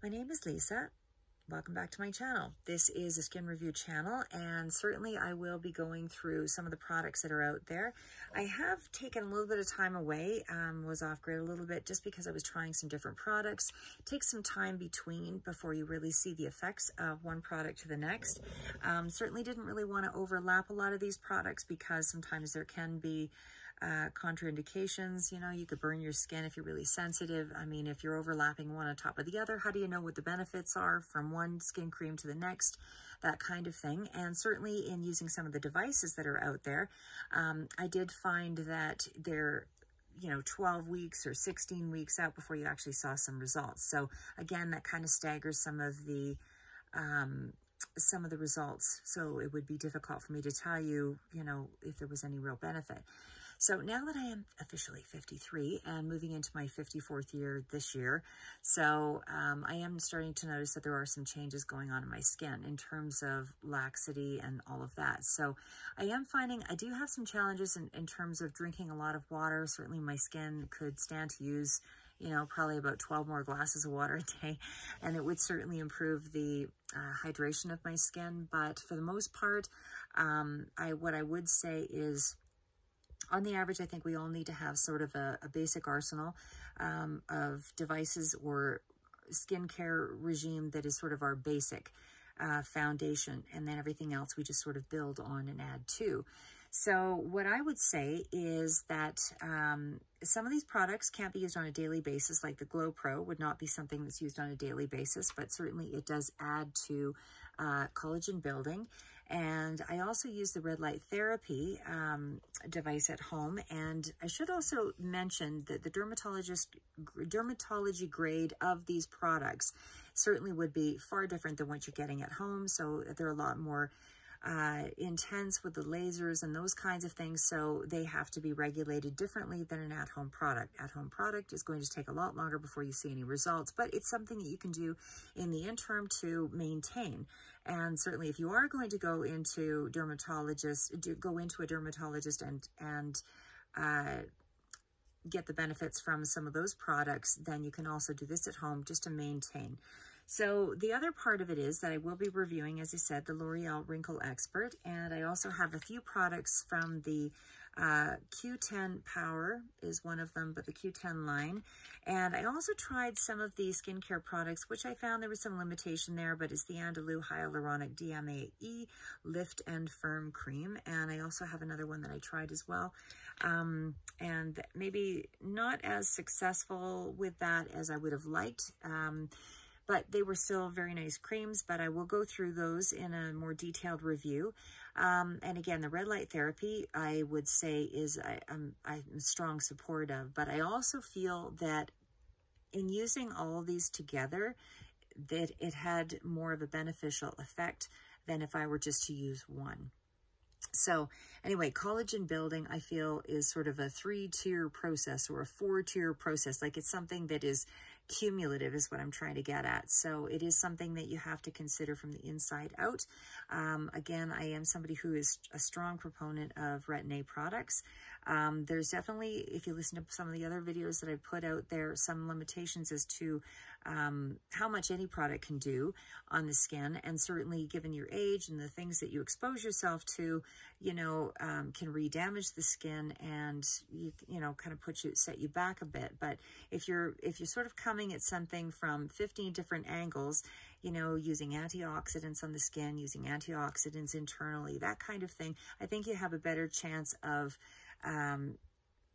My name is Lisa. Welcome back to my channel. This is a skin review channel, and certainly I will be going through some of the products that are out there. I have taken a little bit of time away, was off grid a little bit just because I was trying some different products. It takes some time between before you really see the effects of one product to the next. Certainly didn't really want to overlap a lot of these products because sometimes there can be contraindications. You know, you could burn your skin if you're really sensitive. I mean, if you're overlapping one on top of the other, how do you know what the benefits are from one skin cream to the next? That kind of thing. And certainly in using some of the devices that are out there, I did find that they're 12 weeks or 16 weeks out before you actually saw some results. So again, that kind of staggers some of the results. So it would be difficult for me to tell you, if there was any real benefit. So now that I am officially 53 and moving into my 54th year this year, so I am starting to notice that there are some changes going on in my skin in terms of laxity and all of that. So I am finding I do have some challenges in terms of drinking a lot of water. Certainly my skin could stand to use, probably about 12 more glasses of water a day, and it would certainly improve the hydration of my skin. But for the most part, what I would say is, on the average, I think we all need to have sort of a basic arsenal of devices or skincare regime that is sort of our basic foundation, and then everything else we just sort of build on and add to. So what I would say is that some of these products can't be used on a daily basis, like the Glow Pro would not be something that's used on a daily basis, but certainly it does add to collagen building. And I also use the red light therapy device at home. And I should also mention that the dermatology grade of these products certainly would be far different than what you're getting at home. So they're a lot more intense with the lasers and those kinds of things, so they have to be regulated differently than an at-home product. At-home product is going to take a lot longer before you see any results, but it's something that you can do in the interim to maintain. And certainly if you are going to go into a dermatologist and get the benefits from some of those products, then you can also do this at home just to maintain. So the other part of it is that I will be reviewing, as I said, the L'Oreal Wrinkle Expert, and I also have a few products from the Q10power is one of them, but the Q10 line. And I also tried some of the skincare products, which I found there was some limitation there, but it's the Andalou Hyaluronic DMAE Lift and Firm Cream. And I also have another one that I tried as well. And maybe not as successful with that as I would have liked. But they were still very nice creams, but I will go through those in a more detailed review. And again, the red light therapy, I would say is I'm a strong support of, but I also feel that in using all of these together, that it had more of a beneficial effect than if I were just to use one. So anyway, collagen building, I feel, is sort of a 3-tier process or a 4-tier process. Like, it's something that is cumulative is what I'm trying to get at. So it is something that you have to consider from the inside out. Again, I am somebody who is a strong proponent of Retin-A products. There's definitely, if you listen to some of the other videos that I put out there, some limitations as to how much any product can do on the skin. And certainly given your age and the things that you expose yourself to, can re-damage the skin and, kind of set you back a bit. But if you're sort of coming at something from 15 different angles, using antioxidants on the skin, using antioxidants internally, that kind of thing, I think you have a better chance of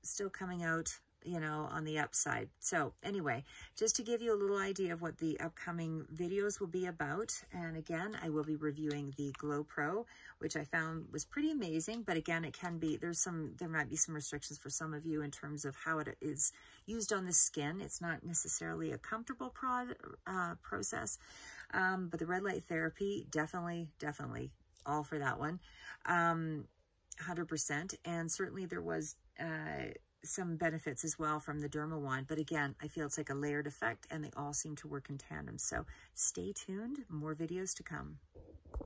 still coming out, on the upside. So anyway, just to give you a little idea of what the upcoming videos will be about. And again, I will be reviewing the Glow Pro, which I found was pretty amazing. But again, it can be, there might be some restrictions for some of you in terms of how it is used on the skin. It's not necessarily a comfortable process. But the red light therapy, definitely all for that one. 100%. And certainly there was some benefits as well from the derma one, but again, I feel it's like a layered effect and they all seem to work in tandem. So stay tuned, more videos to come.